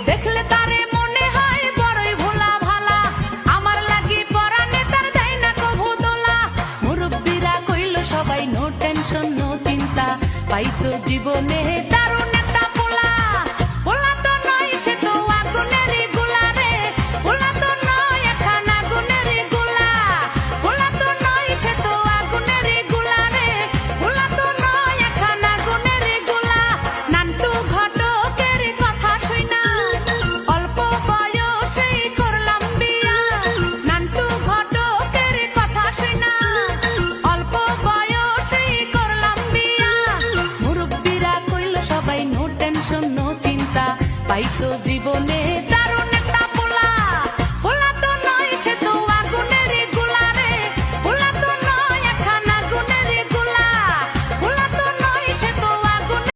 দেখলে তারে মনে হয় বড়ই ভোলা ভালা, আমার লাগি পরানে তার দেয় না কভু দোলা। মুরব্বিরা কইল সবাই নো টেনশন নো চিন্তা, পাইছো জীবনে দারুণ একটা পোলা। পোলা তো নয় সে তো আগুনেরই গোলা রে, পোলা তো নয় এখন আগুনেরই গোলা। পোলা তো নয় সে তো আগুনেরই গোলা রে, পোলা তো নয় এখন আগুনেরই গোলা। নান্টু ঘটকের কথা শুইনা অল্প বয়সেই করলাম বিয়া। নান্টু ঘটকের কথা শুইনা অল্প বয়সেই করলাম বিয়া। মুরব্বিরা কইল সবাই নো টেনশন নো চিন্তা, পাইছো